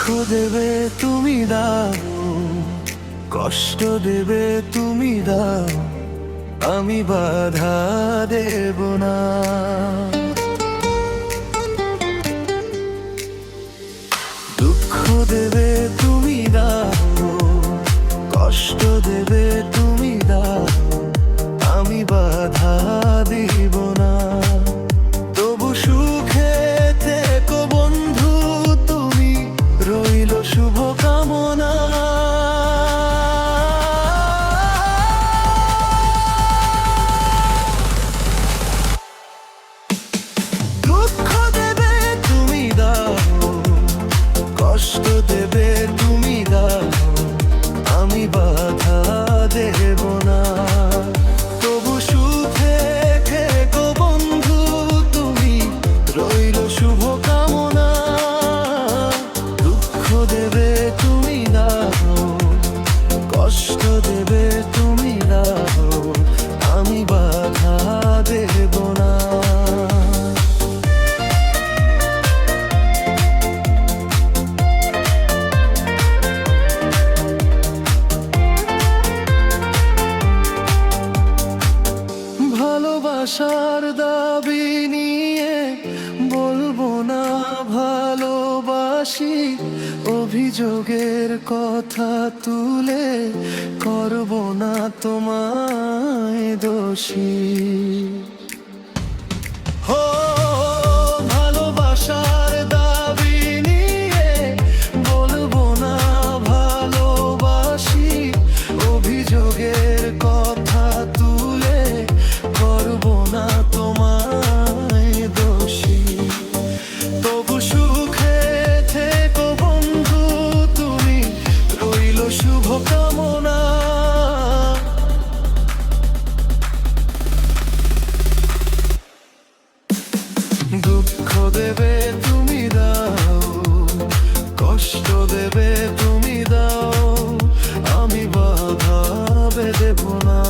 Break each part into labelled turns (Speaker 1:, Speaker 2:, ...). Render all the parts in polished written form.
Speaker 1: দেবে তুমি দাও, কষ্ট দেবে তুমি দাও, আমি বাধা দেব না। দুঃখ দেবে তুমি দাও, কষ্ট দেবে তুমি দাও, আমি বাধা দিব না। তবু সুখে থেকো বন্ধু তুমি, রইল শুভ কামনা। দুঃখ দেবে তুমি দাও, কষ্ট দেবে তুমি দাও, আমি বাধা দেব না। তবু সুখে থেকো বন্ধু তুমি, রইল শুভ কামনা। দুঃখ দেবে তুমি দাও, কষ্ট দেবে তুমি দাও, আমি বাধা দেব না। ভালোবাসার দাবি নিয়ে বলবো না ভালোবাসি, অভিযোগের কথা তুলে করব না তোমায় দোষী। হো ভালোবাসার দাবি নিয়ে বলবো না ভালোবাসি, অভিযোগের কথা তুলে করব না তোমায় দোষী। তবু সুখে থেকো বন্ধু তুমি, রইল শুভ কামনা। দুঃখ দেবে তুমি দাও, কষ্ট দেবে তুমি দাও, আমি বাধা দেব না।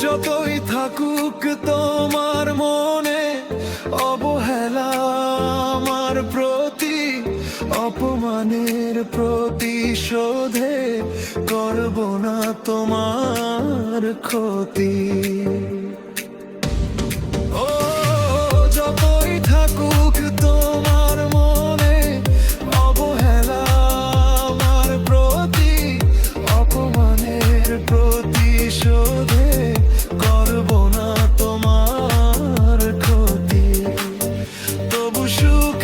Speaker 1: যতই থাকুক তোমার মনে অবহেলা আমার প্রতি, অপমানের প্রতিশোধে করব না তোমার ক্ষতি। ও যতই থাকুক তোমার মনে অবহেলা আমার প্রতি, অপমানের প্রতিশোধে করব না তোমার ক্ষতি। তবু সুখ